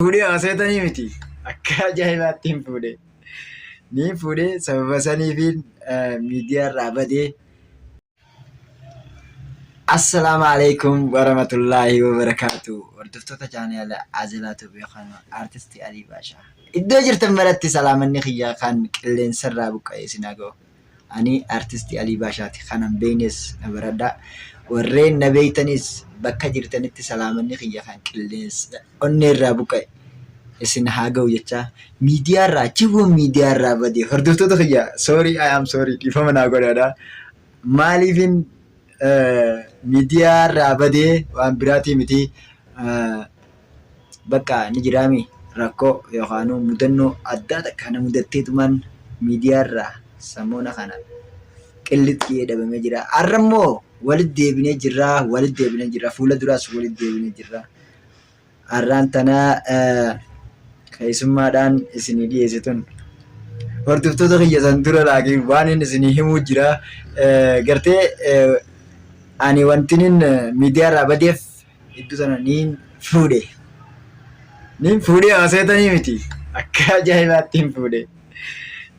Fuudhee haasa'atanii miti. Akka ajaa'ibaatti hin fuudhe. Ni fuudhee sababa saniifiin miidiyaa irraa badee. Assalaamu alaikum warahmatullaahi wabarakaatu. Hordoftoota chaanala Azilaatu beekamu Artistii Alii Baashaa. Iddoo jirtan maratti salaamanni kiyyaa kan qilleensarraa buqqa'ee sinaa ga'u. Ani Artistii Alii Baashaati. Kanan beeknes na baradhaa. Warreen na beektanis bakka jirtanitti salaamanni kiyya kan qilleensa onneerraa buqqa'e isin haa ga'u jechaa. Miidiyaarraa jibuun miidiyaarraa badee hordoftoota kiyya sorry I am sorry dhiifama naa godhaadha. Maaliifin miidiyaarraa badee waan biraatii miti. Bakka ni jiraami rakkoo yookaan mudannoo addaa takka na mudatteetumaan miidiyaarraa sammuuna kana qillixxee dhabamee jira. Har'ammoo walitti deebinee jirra. Fuula duraas walitti deebinee jirra. Har'aan tanaa keessummaadhaan isinii dhiyeessituun hordoftoota kiyya san dura laakiin waan inni isinii himuu jira. Gartee ani wantinin miidiyaarraa badeef iddoo sana niin fuudhee haasa'atanii miti. Akka ajaa'ibaatti hin fuudhe.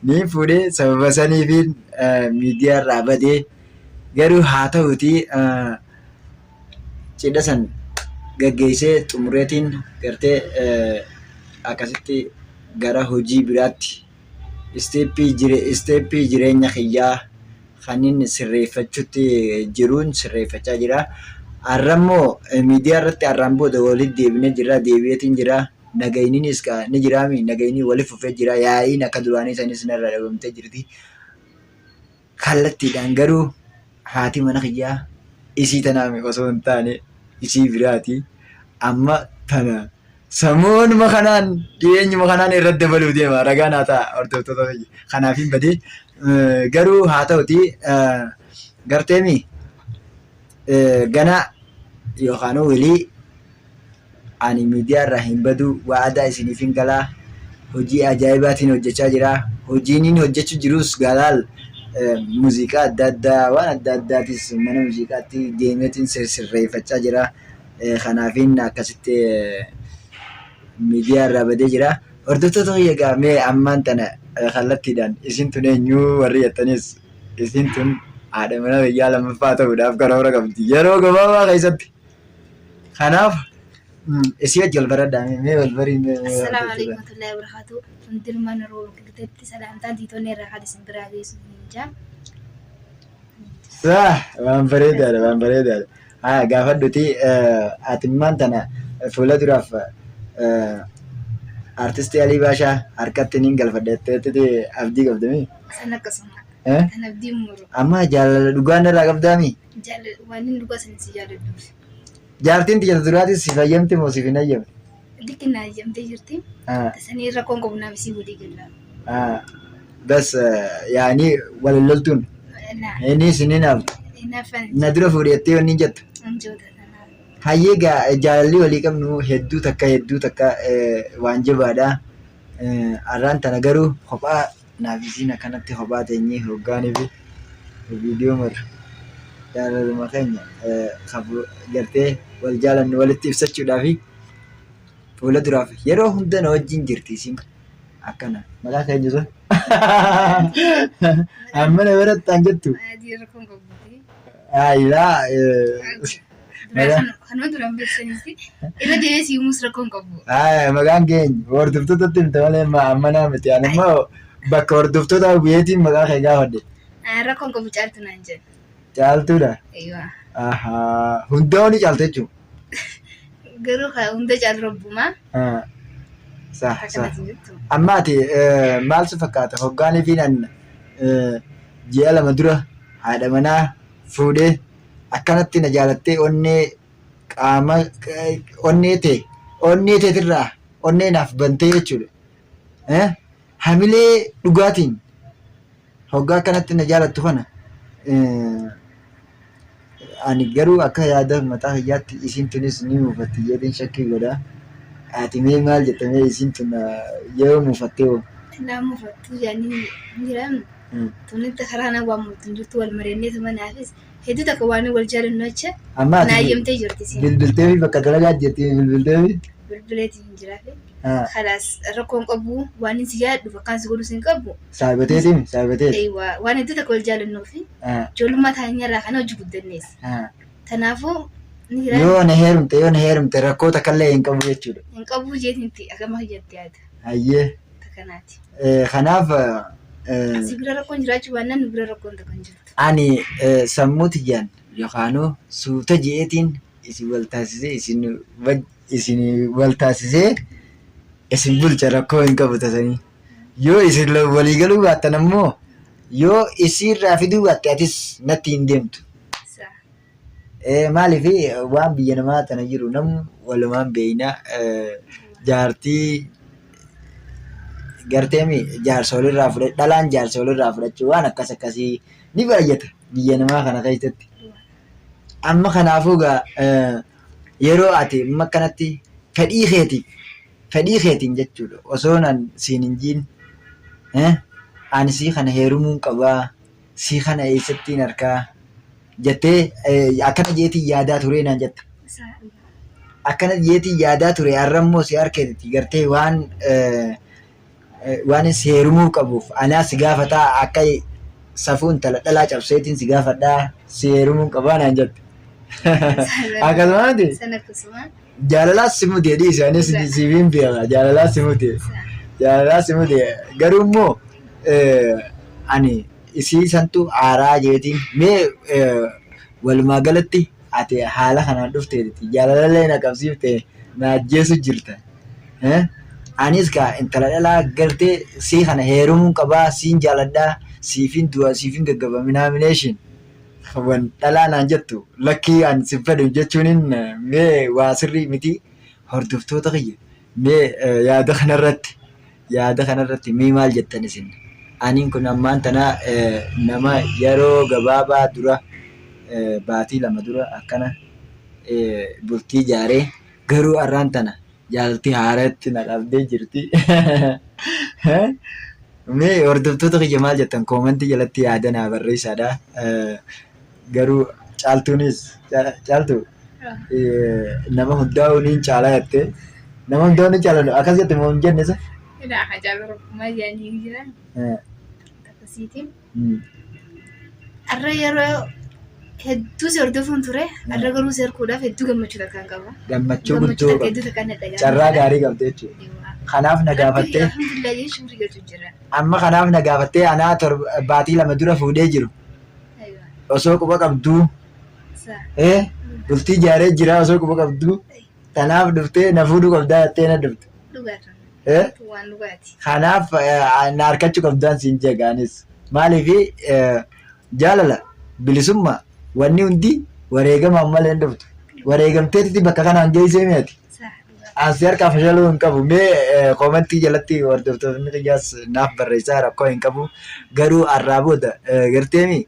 Niin fuudhee sababa saniifiin miidiyaarraa badee. Garuu haa ta'uutii cidha san gaggeessee xumureetiin gartee akkasitti gara hojii biraatti isteeppii jireenya kiyyaa kan inni sirreeffachuutti jiruun sirreeffachaa jira. Har'ammoo miidiyaa irratti har'aan booda walitti deebinee jirra. Deebi'eetiin jira. Nagayiniinis ni jiraami. Nagayinii waliif fufee jira. Yaa'iin akka duraanii sanis narraa dhabamtee jirti. Kallattiidhaan garuu haati mana kiyyaa isii tanaami osoo hin taane isii biraati. Amma tana sammuunuma kanaan dhiyeenyuma kanaan irratti dabaluu deema. Ragaan haa ta'a hordoftoota kiyya. Kanaaf hin badee. Garuu haa ta'utii garteemi gana yookaan wilii ani miidiyaa irraa hin badu waadaa isiniif hin galaa. Hojii ajaa'ibaatiin hojjechaa jira. Hojiin inni hojjechuu jirus galaal muuziqaa adda addaa waan adda addaatis mana muuziqaatti deemeetiin sirreeffachaa jira. Kanaafiin akkasitti miidiyaa irraa badee jira. Hordoftoota kiyya gaamee ammaan tana kallattiidhaan isin tun eenyuu warri jettanis isin tun haadha mana biyyaa lammaffaa ta'uudhaaf karoora qabdi yeroo gabaabaa keessatti. Kanaaf isii wajji wal baradhaa mee wal barii. Assalaamu alaikum warahmatullahi wabarakatuh. Hundirman roo gitetti salaamtaan tiitoonni irraa kan isin biraa geessu jaa. Waan bareedaadha. Haa gaafadhuti atimmaan tana fuula duraaf Artistii Alii Baashaa harkatti niin galfadheetti abdii qabdami. San akkasuma. Kan abdii muru. Amma jaalala dhugaan irraa qabdaami. Jaalala waan inni dhugaa sanis jaaladhuuf. Jaartiin tiyya duraatis si fayyamti moo si hin fayyamne? Dikkin na ayyamtee jirti. Sanii rakkoon qabu naaf isii walii gallaa. Bas yaani walin loltuun. Inni sinin abdu. Na dura fuudhettee wanni jettu. Hayyee jaalalli walii qabnu hedduu takka waan jabaadha. Har'aan tana garuu kophaa naaf isiin akkanatti kophaa teenyee hoggaanii fi viidiyoo marra. Jaalaluma keenya gartee wal jaalannu walitti ibsachuudhaafi fuula duraaf yeroo hunda na wajjin jirti isiin akkana maqaa keenya sun amma na birattaan jettu. Aayilaa kanuma duraan beeksisanitti irra deemee siimuus rakkoon qabu. Maqaan keenya hordoftootatti himta malee amma naa miti. Ani immoo bakka hordoftoota biyyeetiin maqaa kee gaafadhe. Rakkoon qabu caaltu naan jedhu. Caaltuudha? Hundaa ni caalta jechuudha. Garuu hunda caalu rabbumaa. Amma ati maal si fakkaata? Hoggaanii fi ji'a lama dura haadha manaa fuudhee akkanatti na jaalattee onnee teetirraa onnee naaf bantee jechuudha. Hamilee dhugaatiin hoggaa akkanatti na jaalattu kana ani garuu akka yaada mataa kiyyaatti isiin tunis ni muufatti jedheen shakkii godhaa. Ati mee maal jettamee isiin tun yeroo muufattee hoo? Naa muufattu yaani jiran tunitti karaa na waan muutu jirtu wal mareenneetu manaafis hedduu takka waan wal jaalannu acha amma naayyamtee jirti. Bilbiltee fi bakka dalagaa jirti bilbiltee fi bilbileetiin jiraafe Kalaas rakkoon qabu waan inni si yaaddu bakkaan si godhu sin qabu. Saabatee. Waan hedduu takka wal jaalannuu fi ijoollummaa taa'anii irraa kana hojii guddannees. Kanaafuu yoo na heerumte rakkoo takka illee hin qabu jechuudha. Hin qabu jeetinti akkama hojjette yaada. Hayyee. Takkanaati. Kanaaf. Asii bira rakkoon jiraachuu baannaan bira rakkoon takka hin jirtu. Ani sammuu tiyyaan yookaanuu suuta je'eetiin isin wal taasisee isin bulcha rakkoo hin qabu tasanii. Yoo isin waliigaluu baattan ammoo yoo isiirraa fiduu baatte atis natti hin deemtu. Maaliif waan biyya namaa tana jiru namni walumaan beeyna jaartii garteemi jaarsolirraa fudhachuu dhalaan jaarsolirraa fudhachuu waan akkasii ni baay'ata biyya namaa kana keessatti. Amma kanaafuu yeroo ati amma kanatti fedhii keetiin jechuudha osoo nan siin hin jiin ani sii kana heerumuun qabaa sii kana eessattiin harkaa jettee akkana jeetii yaadaa ture naan jetta. Akkana jeetii yaadaa ture har'ammoo si harkeetti gartee waan si heerumuu qabuuf anaa si gaafataa akka safuun tala dhalaa cabseetiin si gaafadhaa si heerumuu qabaa naan jette. Akkasumaati jaalalaas si mutee dhiisanii siif beeka jaalalaas si mutee garuu immoo ani isii santu aaraa jeetiin mee walumaa galatti ati haala kanaan dhufteeti jaalalallee na qabsiifte na ajjeesu jirta. Anis intala dhalaa gartee sii kana heerumuun qabaa siin jaaladhaa siifin du'a siifin gaggaba nomination wan dhalaa naan jettu lakkii an sin fedhu jechuunin mee waa sirrii miti hordoftoota kiyya mee yaada kanarratti mee maal jettan isin? Aniin kun ammaan tana nama yeroo gabaabaa dura baatii 2 dura akkana bultii ijaaree garuu arraan tana jaaltii haaratti na qabdee jirti. Mee hordoftoota kiyya maal jettan koomentii jalatti yaada naa barreessaadha. Garuu caaltu nama hundaa'uu ni caalaa jettee nama hundaa'uu ni caalaa akkas jette moo hin jenne isa? Har'a yeroo hedduu si hordofuun ture har'a garuu si harkuudhaaf hedduu gammachuu takkaan qaba. Gammachuu guddoo carraa gaarii qabdi jechuudha. Kanaaf na gaafattee amma kanaaf na gaafattee anaa baatii 2 dura fuudhee jiru osoo quba qabduu bultii ijaaree jira osoo quba qabduu kanaaf dhuftee na fuudhuu qabdaa jettee na dhufte. Kanaaf na harkachuu qabdaan siin jeegaanis maaliif jaalala bilisummaa wanni hundi wareegamaan malee hin dhuftu wareegamteetti bakka kanaan geessee meeti. Asii harkaa fashaaluu hin qabu mee koomentii jalatti hordoftoonni kiyyaas naaf barreessaa rakkoo hin qabu garuu har'aa booda garteemi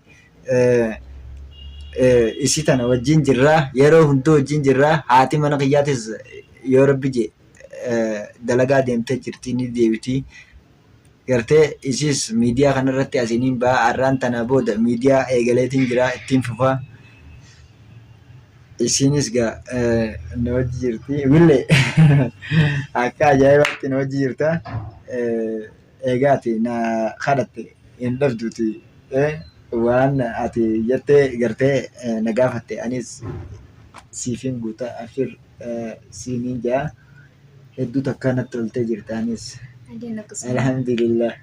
isii tana wajjin jirraa yeroo hunduu wajjin jirraa haati mana kiyyaatis yoo rabbi jee dalagaa deemtee jirti ni deebitii gartee isiis miidiyaa kanarratti asiniin ba'a har'aan tana booda miidiyaa eegaleetiin jira ittiin fufaa. Isinis na wajji jirti wille akka ajaa'ibaatti na wajji jirta. Eegaati na kadhatte hin dhabduuti waan ati jettee gartee na gaafatte anis siifin guutaa afir siiniin jaa hedduu takka natti toltee jirta anis alhamdulillah.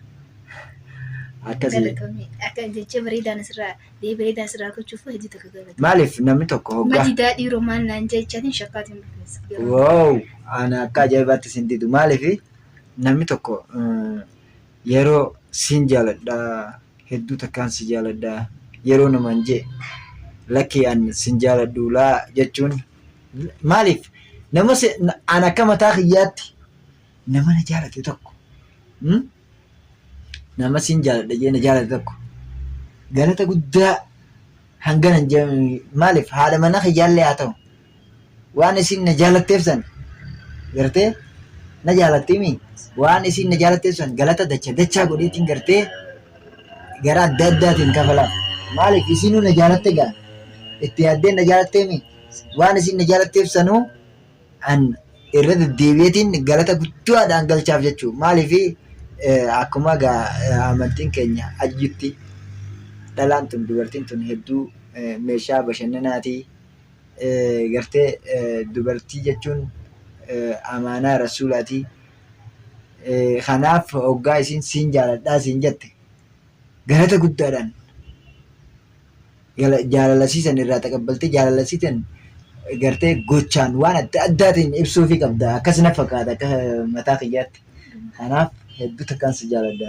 Akka jecha bareedaan asirraa gochuuf hedduu takka galata. Maaliif namni tokko hoggaa? Maji daadhii romaan naan jechaatiin shakkaatiin dhufeessa. Wow! Ana akka ajaa'ibaatti sin didu maaliif namni tokko yeroo sin jaaladhaa hedduu takkaan si jaaladhaa yeroo naman jee lakkii an sin jaaladhuulaa jechuun maaliif nama an akka mataa kiyyaatti nama na jaalate tokko nama sin jaaladha jee na jaalate tokko galata guddaa hangana hin jedhamne maaliif haadha mana kiyyaallee haa ta'u waan isin na jaalatteef san gartee na jaalattiimi waan isin na jaalatteef san galata dachaa godheetiin gartee gara adda addaatiin kafalaaf maaliif isinuu na jaalatte itti yaaddeen na jaalatteemi waan isin na jaalatteef sanuu an irra deddeebi'eetiin galata guddaadhaan galchaaf jechuudha. Maaliif akkuma amantiin keenya ayyutti dhalaan tun dubartiin tun hedduu meeshaa bashannanaatii gartee dubartii jechuun amaanaa rasuulaatii. Kanaaf hoggaa isiin siin jaaladhaa siin jette galata guddaadhaan jaalalasiisan irraa taqabbaltee jaalalasiisan gartee gochaan waan adda addaatiin ibsuufii qabda. Akkasina fakkaata akka mataa kiyyaatti. Kanaaf hedduu takkaan si jaaladha.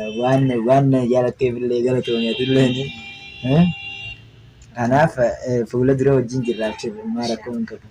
Waan jaalatteef illee galatoomeetillee. Kanaaf fuula dura wajjin jirra jechuudha. Maal rakkoo hin qabu.